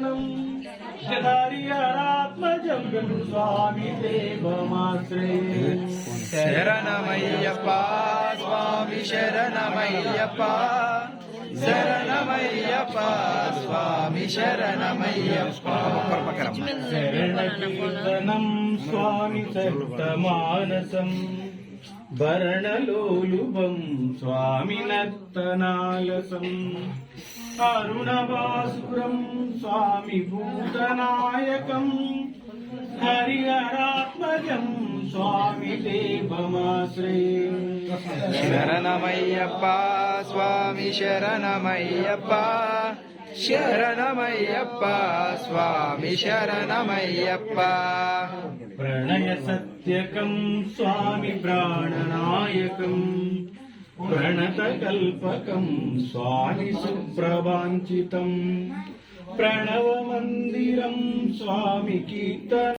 शरणं शरणरात्मजं स्वामी देवमाश्रये शरणमय्यप्पा स्वामी शरणमय्यप्पा शरणमय्यप्पा स्वामी शरणमय्यप्पा शरणकीर्तनं स्वामी सप्तमानसं वर्णलोलुभं स्वामी नर्तनालसम् अरुणवासुरं स्वामी भूतनायकं हरिहरात्मजं स्वामी देवमाश्रये शरणमय्यप्पा स्वामी शरणमय्यप्पा शरणमय्यप्पा स्वामी शरणमय्यप्पा प्रणय सत्यकं स्वामी प्राणनायकं प्रणतकल्पकं स्वामी सुप्रवाञ्छितं प्रणवमन्दिरं स्वामी कीर्तन